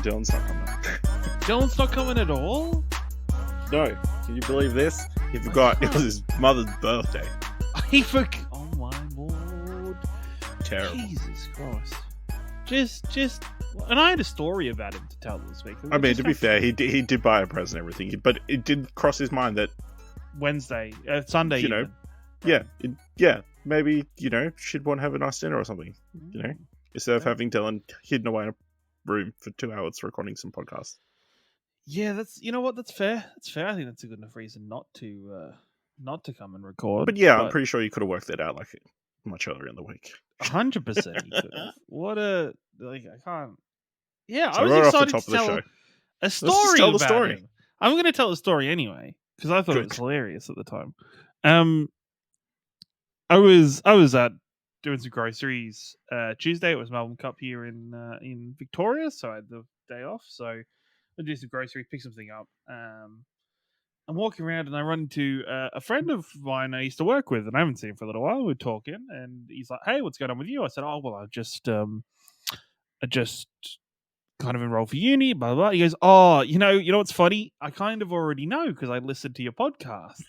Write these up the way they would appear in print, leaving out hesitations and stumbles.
Dylan's not coming. Dylan's not coming at all? No. Can you believe this? He forgot it was his mother's birthday. He forgot. Oh my lord. Terrible. Jesus Christ. Just. And I had a story about him to tell this week. I mean, to be fair, he did buy a present and everything, but it did cross his mind that Sunday, you know, maybe, she'd want to have a nice dinner or something, instead of having Dylan hidden away in a room for 2 hours recording some podcasts. Yeah, that's fair. That's fair. I think that's a good enough reason not to come and record. But yeah, I'm pretty sure you could have worked that out much earlier in the week. 100% you could have. I can't. Yeah, So I was right excited off the top to of the tell a story tell the about story. him. I'm going to tell the story anyway because I thought it was hilarious at the time. I was out doing some groceries Tuesday. It was Melbourne Cup here in Victoria, so I had the day off. So I do some groceries, pick something up. I'm walking around and I run into a friend of mine I used to work with, and I haven't seen him for a little while. We were talking, and he's like, "Hey, what's going on with you?" I said, "Oh, well, I just kind of enrolled for uni." Blah blah. He goes, "Oh, you know what's funny? I kind of already know because I listened to your podcast."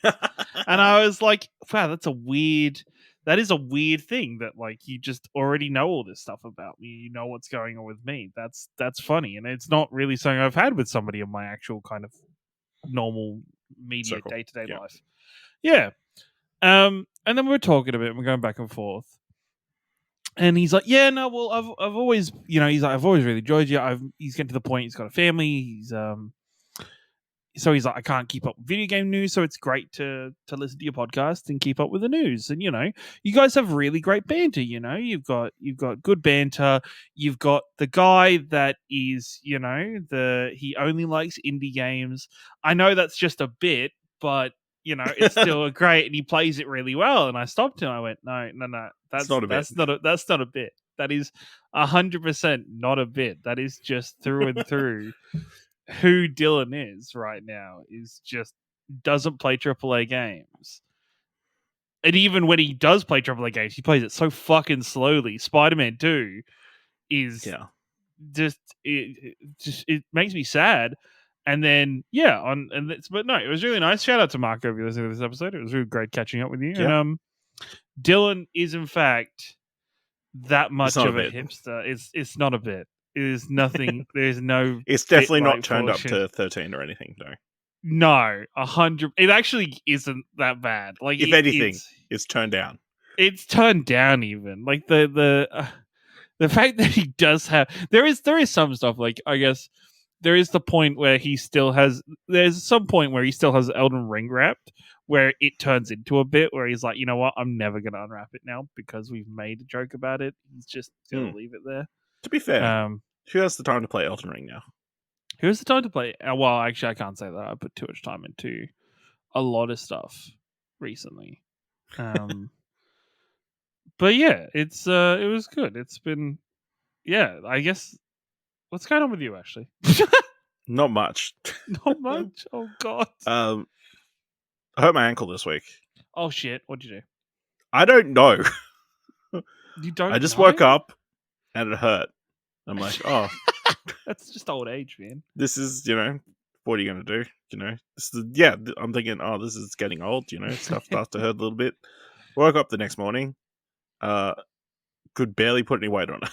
And I was like, "Wow, that is a weird thing that like you just already know all this stuff about me. You know what's going on with me. That's funny, and it's not really something I've had with somebody in my actual kind of normal media day-to-day life." Yeah. And then we're talking a bit and we're going back and forth. And he's like, "Yeah, no, well, I've always, he's like, I've always really enjoyed you. He's getting to the point, he's got a family, so he's like, I can't keep up with video game news, so it's great to listen to your podcast and keep up with the news. And you guys have really great banter. You've got good banter. You've got the guy that is, he only likes indie games. I know that's just a bit, but it's still great, and he plays it really well." And I stopped him. I went, "No, that's not a bit. That's not a bit. That is 100% not a bit. That is just through and through." Who Dylan is right now is just doesn't play AAA games. And even when he does play AAA games, he plays it so fucking slowly. Spider-Man 2 is it makes me sad. And then but no, it was really nice. Shout out to Mark over listening to this episode. It was really great catching up with you. Yeah. And Dylan is in fact that much of a hipster. It's not a bit. It is nothing. There's no. It's definitely not turned up to 13 or anything, though. No, 100. It actually isn't that bad. Like, if anything, it's turned down. It's turned down even. Like the fact that he does have there is some stuff. Like, I guess there is the point where he still has. There's some point where he still has Elden Ring wrapped, where it turns into a bit where he's like, you know what, I'm never gonna unwrap it now because we've made a joke about it. He's just gonna leave it there. To be fair, who has the time to play Elden Ring now? Who has the time to play? Well, actually, I can't say that. I put too much time into a lot of stuff recently. But yeah, it was good. It's been, I guess. What's going on with you, Ashley? Not much. Not much? Oh, God. I hurt my ankle this week. Oh, shit. What'd you do? I don't know. You don't I just know? woke up and it hurt. I'm like, oh. That's just old age, man. This is, what are you going to do? This is, I'm thinking, oh, this is getting old, stuff starts to hurt a little bit. Woke up the next morning, could barely put any weight on it.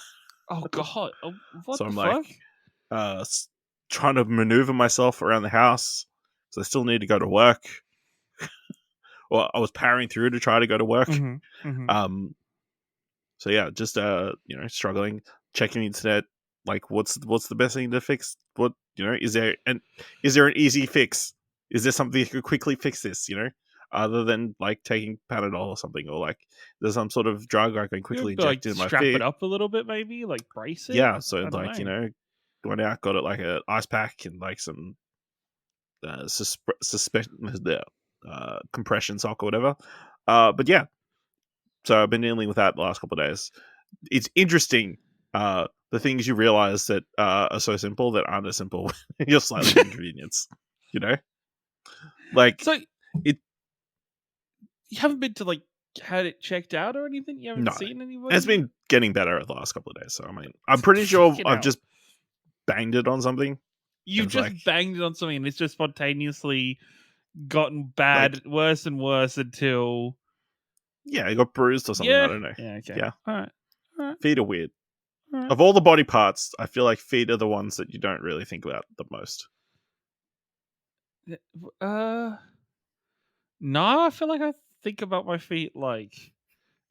Oh, God. Oh, what so the I'm fuck? Like, trying to maneuver myself around the house, so I still need to go to work. Well, I was powering through to try to go to work. Mm-hmm. Mm-hmm. So yeah, just struggling, checking the internet. Like, what's the best thing to fix? What is there an easy fix? Is there something that could quickly fix this? Other than like taking Panadol or something, or like there's some sort of drug I can quickly inject in my strap feet. it up a little bit, maybe like brace it. Yeah, so like went out, got it like an ice pack and like some compression sock or whatever. But yeah, so I've been dealing with that the last couple of days. It's interesting. The things you realize that are so simple that aren't as simple when you're slightly inconvenienced. Like so it. You haven't been to like had it checked out or anything? You haven't seen anybody? It's been getting better the last couple of days. So I mean, I'm pretty sure I've just banged it on something. You've It's just like, banged it on something, and it's just spontaneously gotten like, bad, worse and worse until yeah, it got bruised or something. I don't know. yeah, okay, Yeah, all right, feet are weird. all right. Of all the body parts, I feel like feet are the ones that you don't really think about the most. No, I feel like I think about my feet like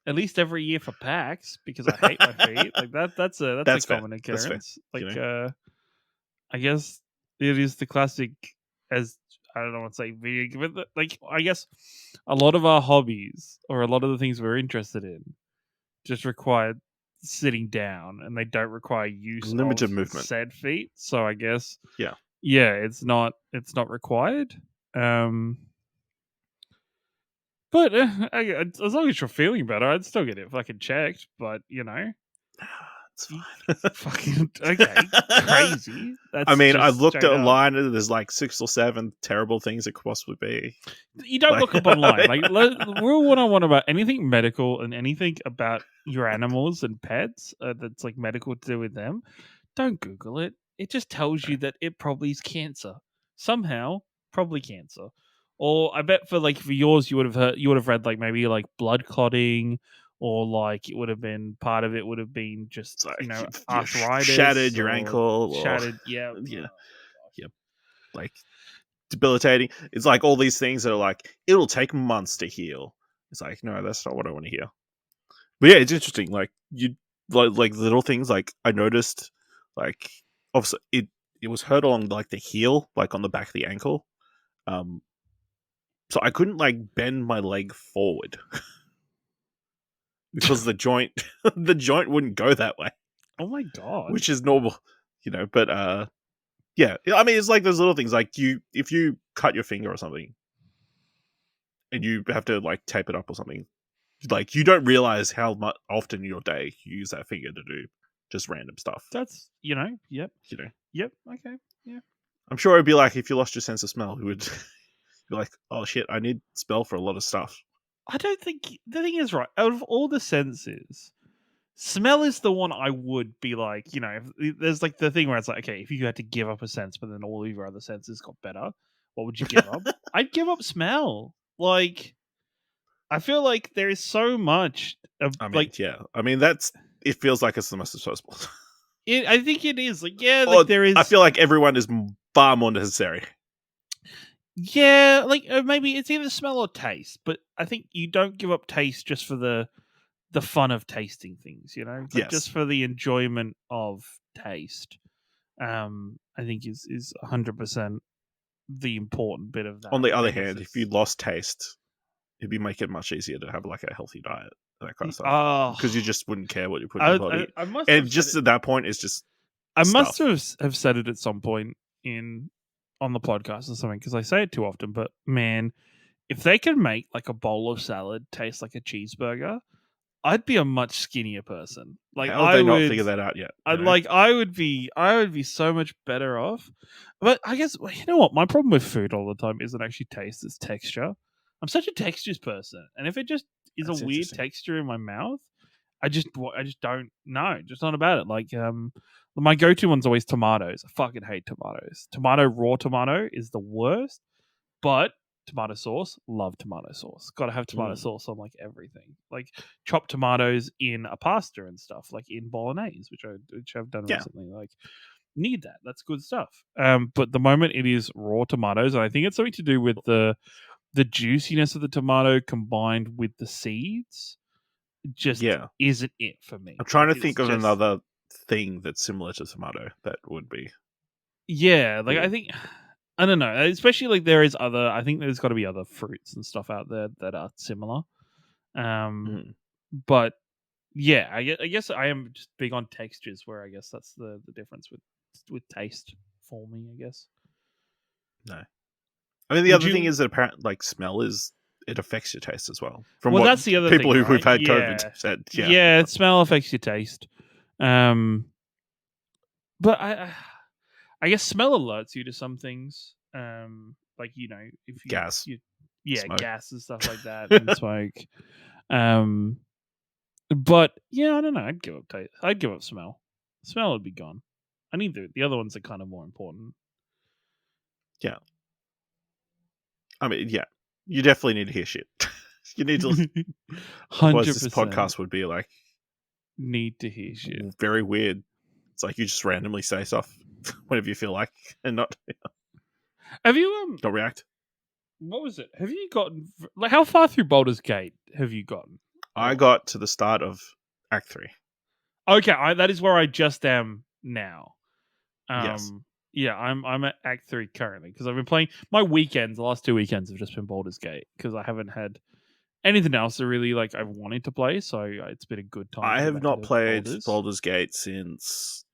at least every year for PAX because I hate my feet. Like that's a That's fair. common That's fair. occurrence. You Like know, I guess it is the classic as I don't know what to say video game, but like I guess a lot of our hobbies or a lot of the things we're interested in just require sitting down and they don't require use of limited movement. said feet. So I guess Yeah. it's not required. Um but as long as you're feeling better, I'd still get it fucking checked. But It's you fine. fucking okay, crazy. I That's mean, I just looked straight at a up. line and there's like 6 or 7 terrible things it could possibly be. You don't Like, look up online. Like rule 101 about anything medical and anything about your animals and pets that's like medical to do with them. Don't Google it. It just tells you that it probably is cancer. Somehow, probably cancer. Or I bet for yours, you would have read like maybe like blood clotting, or like it would have been part of it would have been just it's like you shattered arthritis your or ankle or shattered. Yeah. yeah, Oh, yeah, like debilitating. It's like all these things that are like it'll take months to heal. It's like no, that's not what I want to hear. But yeah, it's interesting. Like you like little things. Like I noticed, like obviously it was hurt along like the heel, like on the back of the ankle. Um, so I couldn't like bend my leg forward because the joint the joint wouldn't go that way, oh my god. which is normal, you know. But yeah, I mean, it's like those little things. Like if you cut your finger or something, and you have to like tape it up or something, like you don't realize how much often in your day you use that finger to do just random stuff. That's yep. You know, Yep. Okay. Yeah. I'm sure it'd be like if you lost your sense of smell, you would be like, oh shit, I need smell for a lot of stuff. I don't think the thing is right. Out of all the senses, smell is the one I would be like, there's like the thing where it's like, okay, if you had to give up a sense, but then all of your other senses got better, what would you give up? I'd give up smell. Like, I feel like there is so much of I mean, like yeah, I mean that's it feels like it's the most disposable. I think it is like yeah, Or like there I is feel like everyone is far more necessary. yeah, like maybe it's either smell or taste, but I think you don't give up taste just for the fun of tasting things, like Yes. just for the enjoyment of taste. I think is 100% the important bit of that. On the other I guess hand, if you lost taste, it'd be make it much easier to have like a healthy diet and that kind of stuff. oh, Because you just wouldn't care what you put in your body. I must And have just said it, at that point, it's just I must stuff. have said it at some point in on the podcast or something because I say it too often. But man, if they could make like a bowl of salad taste like a cheeseburger, I'd be a much skinnier person. Like How have they not figured that out yet? I would be so much better off. But I guess you know what? My problem with food all the time isn't actually taste; it's texture. I'm such a textures person, and if it just is a That's weird interesting. texture in my mouth, I just don't know. Just not about it. Like my go-to one's always tomatoes. I fucking hate tomatoes. Raw tomato is the worst, but tomato sauce, love tomato sauce. Got to have tomato sauce on like everything. Like chopped tomatoes in a pasta and stuff, like in bolognese, which I've done Yeah. recently. Like need that. That's good stuff. But the moment it is raw tomatoes, and I think it's something to do with the juiciness of the tomato combined with the seeds, just Yeah. isn't it for me. I'm trying Like, to think of another thing that's similar to tomato that would be. Yeah, like cool. I think I don't know, especially like there is other. I think there's got to be other fruits and stuff out there that are similar. But yeah, I guess I am just big on textures. Where I guess that's the difference with taste for me. I guess. No. I mean, the other thing is that apparently, like, smell is it affects your taste as well. From Well, what that's the other people thing, who've right? had Yeah. COVID said. Yeah, smell affects your taste. But I guess smell alerts you to some things. Like if you Gas. Smoke. gas and stuff like that, and smoke. But yeah, I don't know. I'd give up taste. I'd give up smell. Smell would be gone. I need the other ones are kind of more important. Yeah. I mean, yeah. You definitely need to hear shit. You need to. Otherwise, this 100% podcast would be like need to hear shit. very weird. It's like you just randomly say stuff whenever you feel like, and not Have you not react. what was it? Have you gotten like how far through Baldur's Gate have you gotten? I Or- got to the start of Act 3. Okay, that is where I just am now. Yes. Yeah, I'm at Act 3 currently because I've been playing my weekends. The last 2 weekends have just been Baldur's Gate because I haven't had anything else that really like I've wanted to play. So it's been a good time I to get have back not into played Baldur's. Baldur's Gate since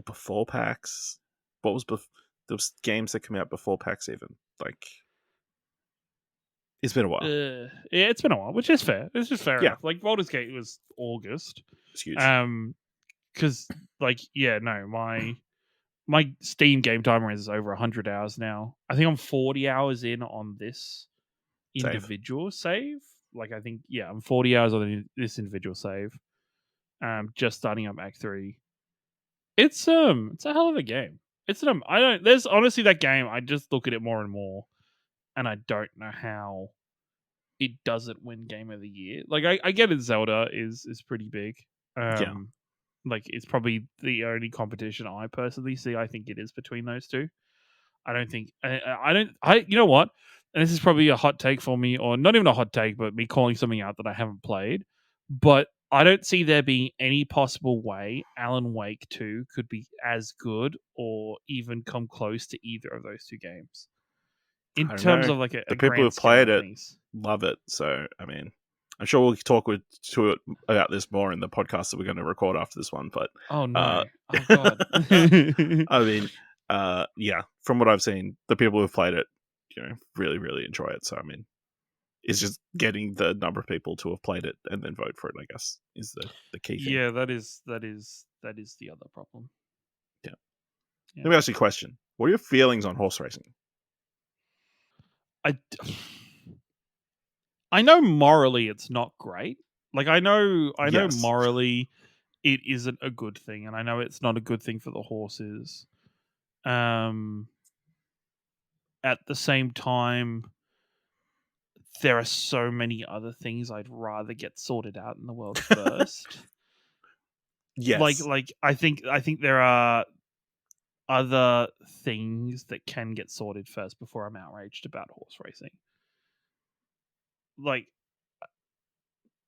before PAX. What was there was games that came out before PAX even. Like, it's been a while. Yeah, it's been a while, which is fair. It's just fair Yeah. enough. Like Baldur's Gate was August. It's huge. Because like yeah, no, my Steam game timer is over 100 hours now. I think I'm 40 hours in on this Save. individual save. Like I think yeah, I'm 40 hours on this individual save. Just starting up Act 3. It's a hell of a game. It's I don't there's honestly that game I just look at it more and more and I don't know how it doesn't win game of the year. Like I get it Zelda is pretty big. Yeah. Like it's probably the only competition I personally see. I think it is between those two. I don't think I don't I you know what? And this is probably a hot take for me, or not even a hot take, but me calling something out that I haven't played. But I don't see there being any possible way Alan Wake 2 could be as good or even come close to either of those two games. In I don't terms know. of like The a people grand who've scale played of it things. love it. So, I mean, I'm sure we'll talk about this more in the podcast that we're going to record after this one. But, Oh no. Oh god. I mean, yeah, from what I've seen, the people who've played it, really, really enjoy it. So, I mean, it's just getting the number of people to have played it and then vote for it, I guess, is the key thing. Yeah, that is the other problem. Yeah. Yeah. Let me ask you a question. What are your feelings on horse racing? I I know morally it's not great. Like I know Yes. morally it isn't a good thing, and I know it's not a good thing for the horses. Um at the same time there are so many other things I'd rather get sorted out in the world first. Yes. Like I think there are other things that can get sorted first before I'm outraged about horse racing. Like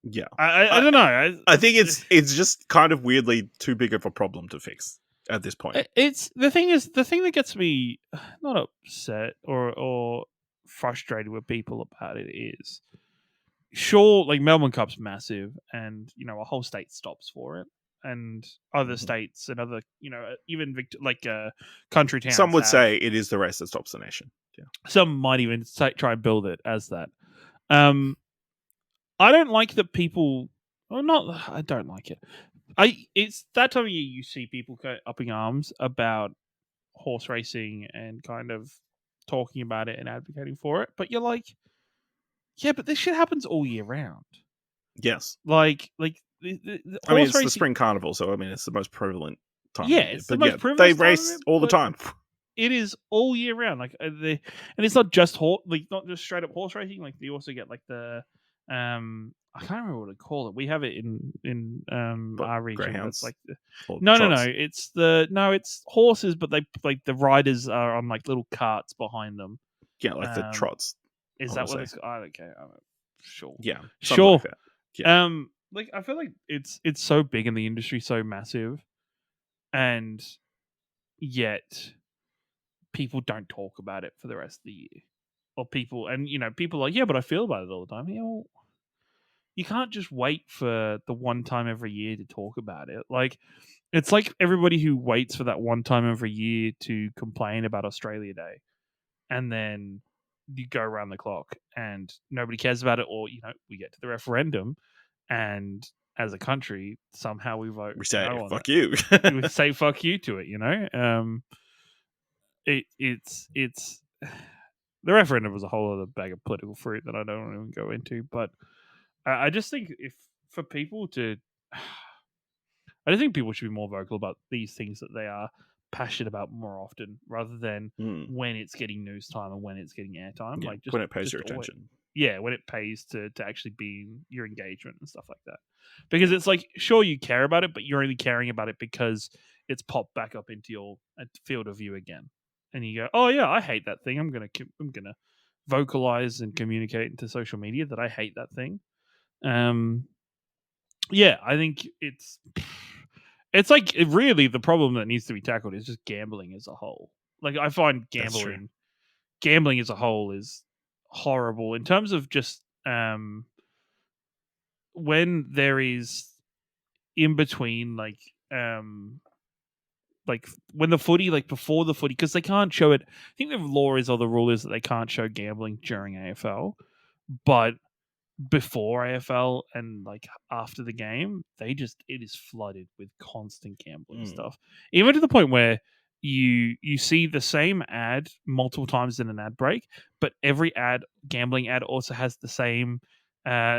Yeah. I don't know. I think it's just kind of weirdly too big of a problem to fix at this point. It's the thing that gets me not upset or frustrated with people about it is sure like Melbourne Cup's massive and a whole state stops for it and other Mhm. states and other even country towns Some would have, say it is the race that stops the nation. Yeah. some might even try and build it as that. I don't like that people. Well, not. I don't like it. It's that time of year you see people upping arms about horse racing and kind of talking about it and advocating for it. But you're like, yeah, but this shit happens all year round. Yes. Like the I mean, horse it's the racing. spring carnival, so I mean, it's the most prevalent time Yeah, of the year. it's the But most yeah, privileged they time of race it, all the but time. it is all year round. Like and it's not just not just straight up horse racing. Like they also get like the I can't remember what to call it. We have it in But our region. But it's greyhounds like or no. trots. It's horses, but they like the riders are on like little carts behind them. Yeah, like the Um, trots. I is want that to what say. it's? I don't care. Sure, Yeah, something like sure. that. Yeah. Like I feel like it's so big in the industry, so massive, and yet people don't talk about it for the rest of the year. Or people, and people are like, yeah, but I feel about it all the time. Yeah, well, you can't just wait for the one time every year to talk about it. Like, it's like everybody who waits for that one time every year to complain about Australia Day, and then you go around the clock and nobody cares about it, or we get to the referendum, and as a country, somehow we vote We say, no on fuck you. it. We say fuck you to it. It's the referendum was a whole other bag of political fruit that I don't even go into. But I just think if for people to, I just think people should be more vocal about these things that they are passionate about more often, rather than Mm. when it's getting news time and when it's getting airtime. Yeah, Like when it pays just your always, attention. yeah, when it pays to actually be in your engagement and stuff like that. Because it's like, sure, you care about it, but you're only caring about it because it's popped back up into your field of view again, and you go, "Oh yeah, I hate that thing. I'm gonna vocalize and communicate into social media that I hate that thing." Um, yeah, I think it's like really the problem that needs to be tackled is just gambling as a whole. Like I find That's true. gambling as a whole is horrible in terms of just when there is in between like when the footy, like before the footy, because they can't show it. I think the law is, or the rule is, that they can't show gambling during AFL, but before AFL and like after the game, it is flooded with constant gambling Mm. stuff. Even to the point where you see the same ad multiple times in an ad break, but every gambling ad also has the same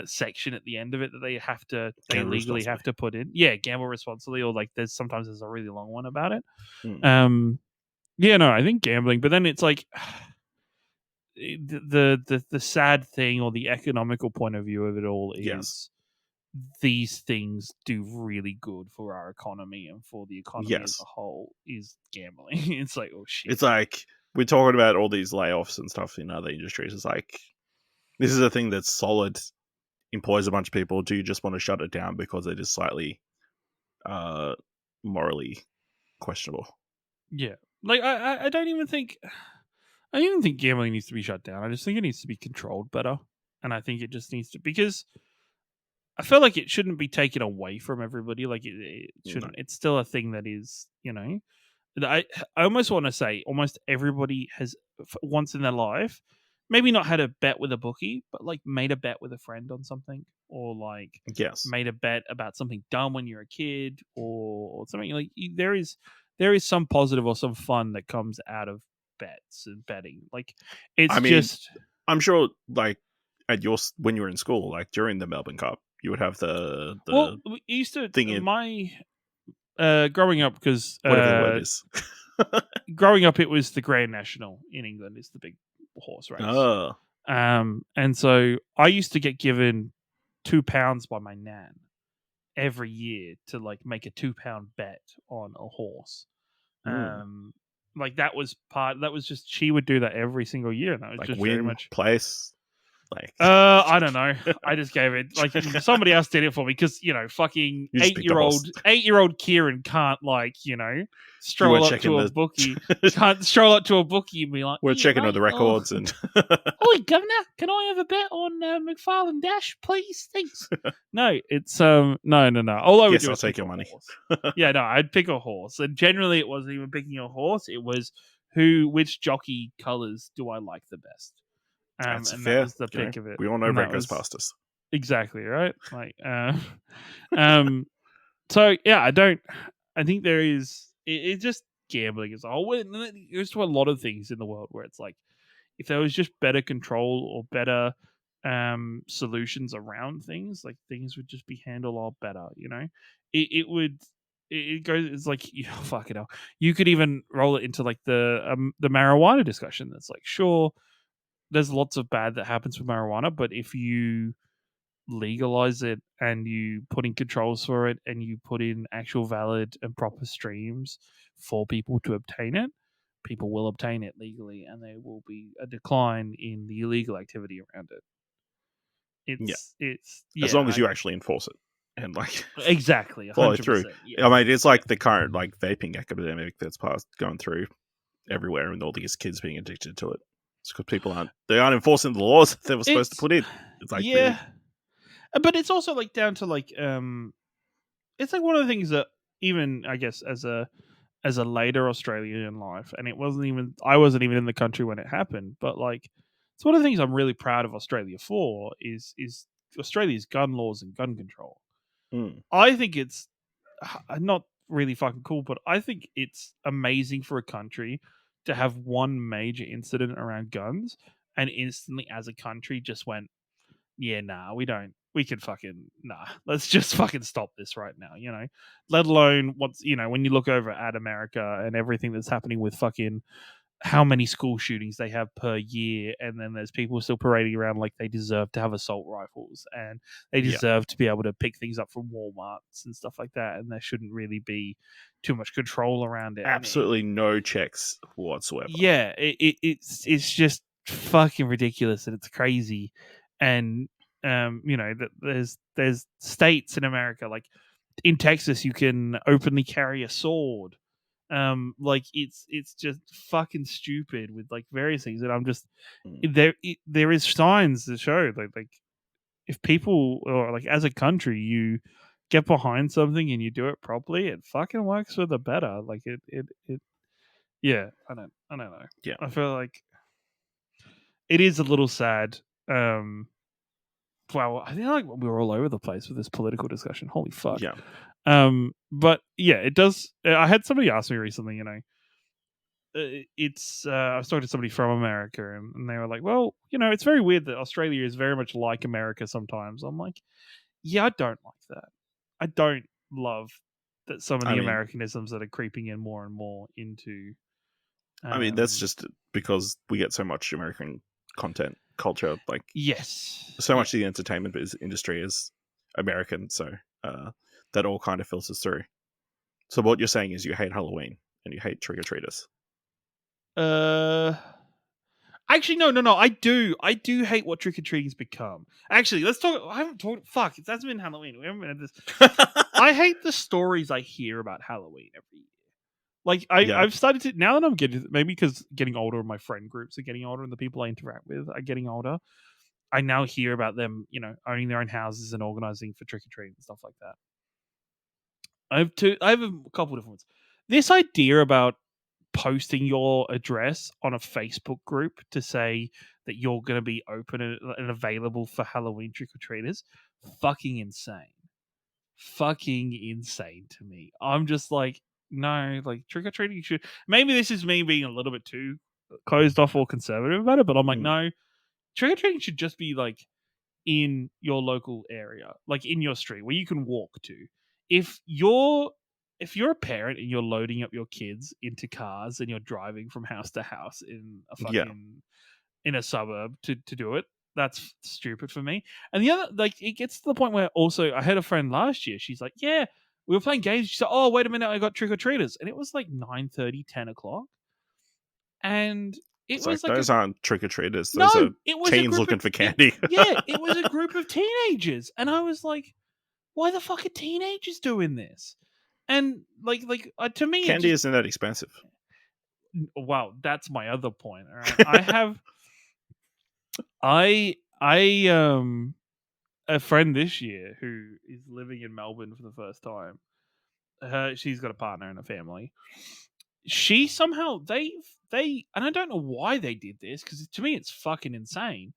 section at the end of it that they Gamble legally responsibly. have to put in. Yeah, gamble responsibly, or like there's a really long one about it. Mm. Yeah, no, I think gambling, but then it's like the sad thing, or the economical point of view of it all, Yes. is these things do really good for our economy and for the economy as a Yes. whole is gambling. It's like, oh shit. It's like we're talking about all these layoffs and stuff in other industries. It's like this is a thing that's solid, employs a bunch of people. Do you just want to shut it down because it is slightly morally questionable? Yeah. Like I don't even think gambling needs to be shut down. I just think it needs to be controlled better. And I think it just needs to, because I feel like it shouldn't be taken away from everybody. Like it No. shouldn't. It's still a thing that is, I almost want to say almost everybody has once in their life, maybe not had a bet with a bookie, but like made a bet with a friend on something, or like Yes. made a bet about something dumb when you're a kid, or something like there is some positive or some fun that comes out of bets and betting. Like it's I mean, just I'm sure, like at your when you were in school, like during the Melbourne Cup, you would have the we used to thing in my growing up, because whatever the word is. growing up, it was the Grand National in England is the big horse race. Oh, And so I used to get given £2 by my nan every year to like make a £2 bet on a horse. mm. Um, like that was just, she would do that every single year, and that was Like just very win much. place, like I don't know. I just gave it, like, somebody else did it for me, because fucking you just picked a horse. 8-year-old Ciaran can't, like, You weren't stroll up checking to a the. bookie, can't stroll up to a bookie and be like, We're "Here, checking all the mate, oh, records and. oi, governor, can I have a bet on McFarlane Dash, please? Thanks." No, it's no. All I would Yes, do I'll is take pick your a money. horse. Yeah, no, I'd pick a horse, and generally it wasn't even picking a horse. It was which jockey colors do I like the best, That's and that fair. was the pick of it, We all know and Red that goes was past us. exactly right. Like, um, so yeah, I think there is. It's just gambling as a whole. It goes to a lot of things in the world where it's like, if there was just better control or better solutions around things, like things would just be handled a lot better. It would. It goes. It's like, fuck it hell. You could even roll it into like the marijuana discussion. That's like, sure, there's lots of bad that happens with marijuana, but if you legalize it and you put in controls for it and you put in actual valid and proper streams for people to obtain it, people will obtain it legally, and there will be a decline in the illegal activity around it. Yeah, It's as yeah, long as you actually enforce it and like exactly follow 100%. through. Yeah, I mean, it's yeah, like the current like vaping epidemic that's going through everywhere, and all these kids being addicted to it. It's because people aren't enforcing the laws that they were supposed to it's put in. It's like yeah, really, but it's also like down to like it's like one of the things that, even I guess as a later Australian in life, and I wasn't even in the country when it happened, but like it's one of the things I'm really proud of Australia for is Australia's gun laws and gun control. mm, I think it's not really fucking cool, but I think it's amazing for a country to have one major incident around guns and instantly as a country just went, yeah, nah, we don't we could let's just fucking stop this right now, let alone when you look over at America and everything that's happening with fucking how many school shootings they have per year, and then there's people still parading around like they deserve to have assault rifles and they Yeah. deserve to be able to pick things up from Walmarts and stuff like that, and there shouldn't really be too much control around it. Absolutely no checks whatsoever. Yeah, it's just fucking ridiculous, and it's crazy. And that there's states in America, like in Texas, you can openly carry a sword. Like it's just fucking stupid with like various things, and I'm just Mm. there is signs to show like if people, or like as a country, you get behind something and you do it properly, it fucking works for the better. Like it yeah, I don't know. Yeah. I feel like it is a little sad. Wow, I think like we were all over the place with this political discussion. Holy fuck. Yeah. But yeah, it does. I had somebody ask me recently, I was talking to somebody from America, and they were like, well, it's very weird that Australia is very much like America sometimes. I'm like, yeah, I don't like that. I don't love that some of I the mean, Americanisms that are creeping in more and more into. that's just because we get so much American content, culture, like Yes. so much of the entertainment industry is American, so that all kind of filters through. So what you're saying is you hate Halloween and you hate trick-or-treaters. Actually, no. I do hate what trick or treating's become. Actually, let's talk. I haven't talked. Fuck, it hasn't been Halloween. We haven't been at this. I hate the stories I hear about Halloween every year. Like Yeah. I've started to, now that I'm getting, maybe because getting older, my friend groups are getting older, and the people I interact with are getting older. I now hear about them, owning their own houses and organizing for trick or treating and stuff like that. I have a couple different ones. This idea about posting your address on a Facebook group to say that you're going to be open and available for Halloween trick or treaters, fucking insane. Fucking insane to me. I'm just like, no, like trick or treating should. Maybe this is me being a little bit too closed off or conservative about it, but I'm like, no, trick or treating should just be like in your local area, like in your street where you can walk to. If you're a parent and you're loading up your kids into cars and you're driving from house to house in a Yeah. fucking in a suburb to do it, that's stupid for me. And the other, like, it gets to the point where also I had a friend last year. She's like, yeah, we were playing games. She said, oh, wait a minute, I got trick or treaters, and it was like 9:30, 10 o'clock, and it It's like was like those aren't trick-or-treaters. no, Those are it was a teens group looking of for candy. it was a group of teenagers, and I was like, why the fuck are teenagers doing this? And to me, it Candy just isn't that expensive. wow, that's my other point. All right, I have I a friend this year who is living in Melbourne for the first time. She's got a partner and a family. She somehow they and I don't know why they did this, because to me it's fucking insane.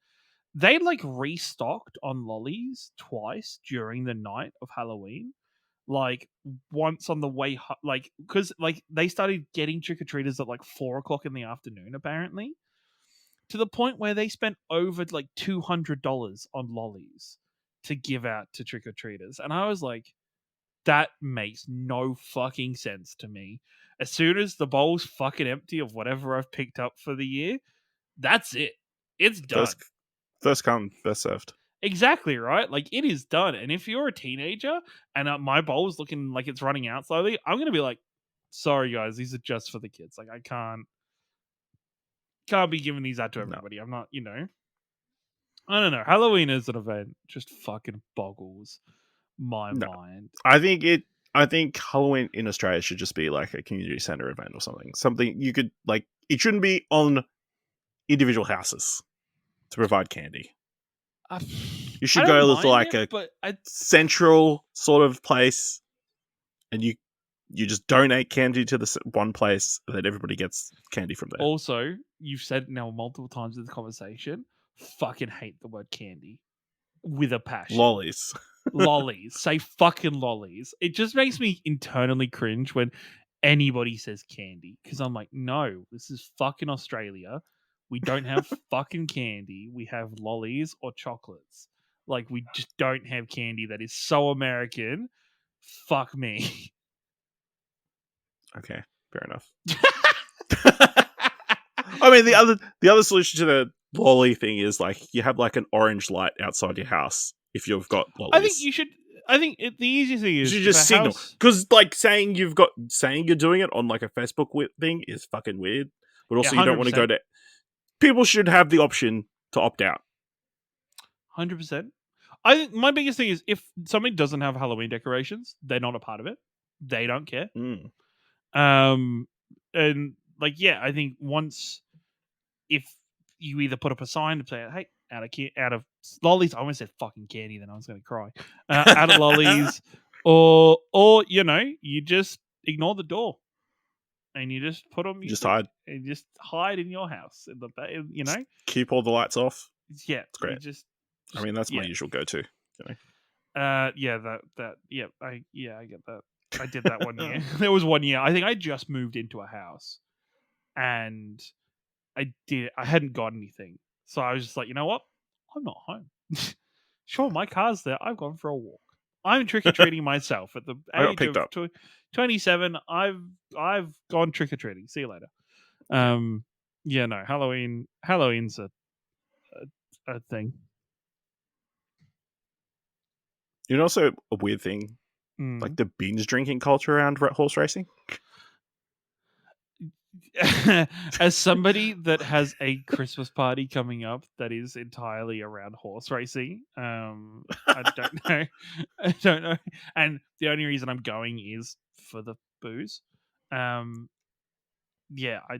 They like restocked on lollies twice during the night of Halloween. Like once on the way, like because like they started getting trick or treaters at like 4 o'clock in the afternoon, apparently, to the point where they spent over like $200 on lollies to give out to trick or treaters, and I was like, that makes no fucking sense to me. As soon as the bowl's fucking empty of whatever I've picked up for the year, that's it. It's done. First come, first served. Exactly, right? Like it is done. And if you're a teenager and my bowl's looking like it's running out slowly, I'm gonna be like, sorry guys, these are just for the kids. Like I can't be giving these out to No. everybody. I'm not, I don't know. Halloween as an event just fucking boggles my No. mind. I think Halloween in Australia should just be like a community center event or something. Something you could like. It shouldn't be on individual houses to provide candy. You should go to like a central sort of place, and you just donate candy to the one place, and then everybody gets candy from there. Also, you've said it now multiple times in the conversation, fucking hate the word candy with a passion. Lollies. Lollies. Say fucking lollies. It just makes me internally cringe when anybody says candy, because I'm like, no, this is fucking Australia. We don't have fucking candy. We have lollies or chocolates. Like, we just don't have candy that is so American. Fuck me. Okay, fair enough. I mean, the other solution to the lolly thing is like you have like an orange light outside your house if you've got lollies. I think you should. The easiest thing is you should just signal, because like saying you're doing it on like a Facebook thing is fucking weird. But also, you don't want to go to. People should have the option to opt out. 100%. I think my biggest thing is if somebody doesn't have Halloween decorations, they're not a part of it. They don't care. And like, yeah, I think once if you either put up a sign to say, hey, out of lollies, I almost said fucking candy, then I was going to cry. Out of lollies, or you just ignore the door and you just put them. Just hide. And just hide in your house. Just keep all the lights off. Yeah, it's great. I mean, that's my usual go-to. I get that. I did that one year. There was one year. I think I just moved into a house, and I hadn't got anything, so I was just like, you know what? I'm not home. Sure, my car's there. I've gone for a walk. I'm trick or treating myself at the age of 27. I've gone trick or treating. See you later. Halloween's a thing. You know, also a weird thing, like the binge drinking culture around horse racing. As somebody that has a Christmas party coming up that is entirely around horse racing, I don't know. I don't know. And the only reason I'm going is for the booze. I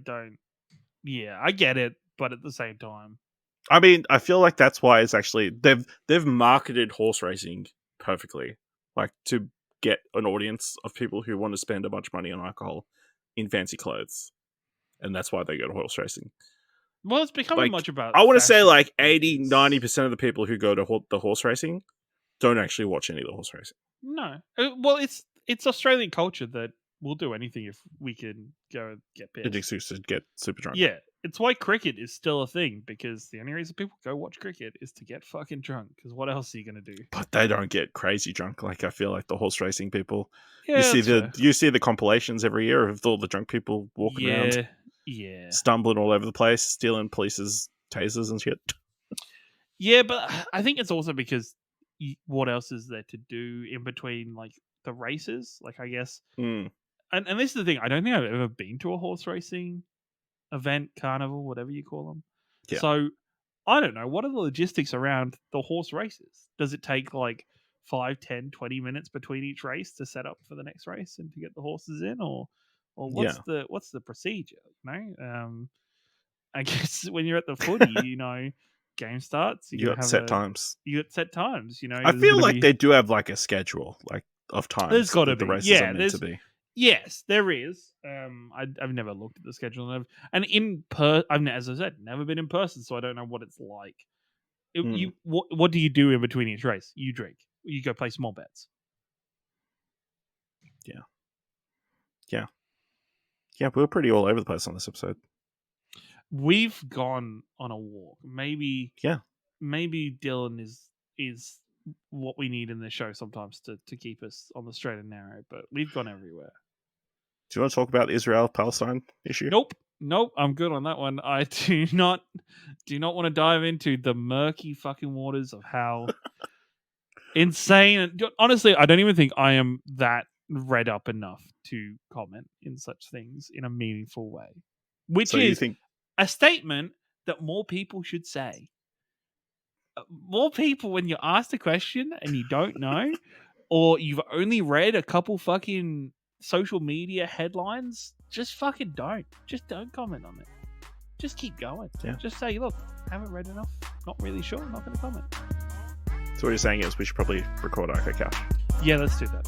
don't. Yeah, I get it, but at the same time, I mean, I feel like that's why it's actually they've marketed horse racing perfectly, like to get an audience of people who want to spend a bunch of money on alcohol in fancy clothes. And that's why they go to horse racing. Well, it's becoming much about... I want to say like 80-90% of the people who go to the horse racing don't actually watch any of the horse racing. No. Well, it's Australian culture that we'll do anything if we can go and get pissed. An excuse to get super drunk. Yeah. It's why cricket is still a thing, because the only reason people go watch cricket is to get fucking drunk, because what else are you going to do? But they don't get crazy drunk. Like, I feel like the horse racing people... Yeah, you see the compilations every year of all the drunk people walking around. Yeah. Stumbling all over the place, stealing police's tasers and shit. Yeah, but I think it's also because what else is there to do in between, like, the races? Like, I guess... And this is the thing. I don't think I've ever been to a horse racing event, carnival, whatever you call them. Yeah. So, I don't know. What are the logistics around the horse races? Does it take, like, 5, 10, 20 minutes between each race to set up for the next race and to get the horses in? Or what's the procedure? I guess when you're at the footy, game starts. You got set times. You got set times. I feel like they do have like a schedule, like of times. There's got to be. The races are meant to be. Yes, there is. I've never looked at the schedule, and I've, as I said, never been in person, so I don't know what it's like. What do you do in between each race? You drink. You go play small bets. Yeah, we were pretty all over the place on this episode. We've gone on a walk. Maybe Dylan is what we need in the show sometimes to keep us on the straight and narrow, but we've gone everywhere. Do you want to talk about the Israel-Palestine issue? Nope, I'm good on that one. I do not want to dive into the murky fucking waters of how insane, and honestly, I don't even think I am that read up enough to comment in such things in a meaningful way, which is a statement that more people should say. More people, when you're asked a question and you don't know, or you've only read a couple fucking social media headlines, just fucking don't. Just don't comment on it. Just keep going. Yeah. Just say, look, haven't read enough, not really sure, not going to comment. So what you're saying is we should probably record Arco Couch. Yeah, let's do that.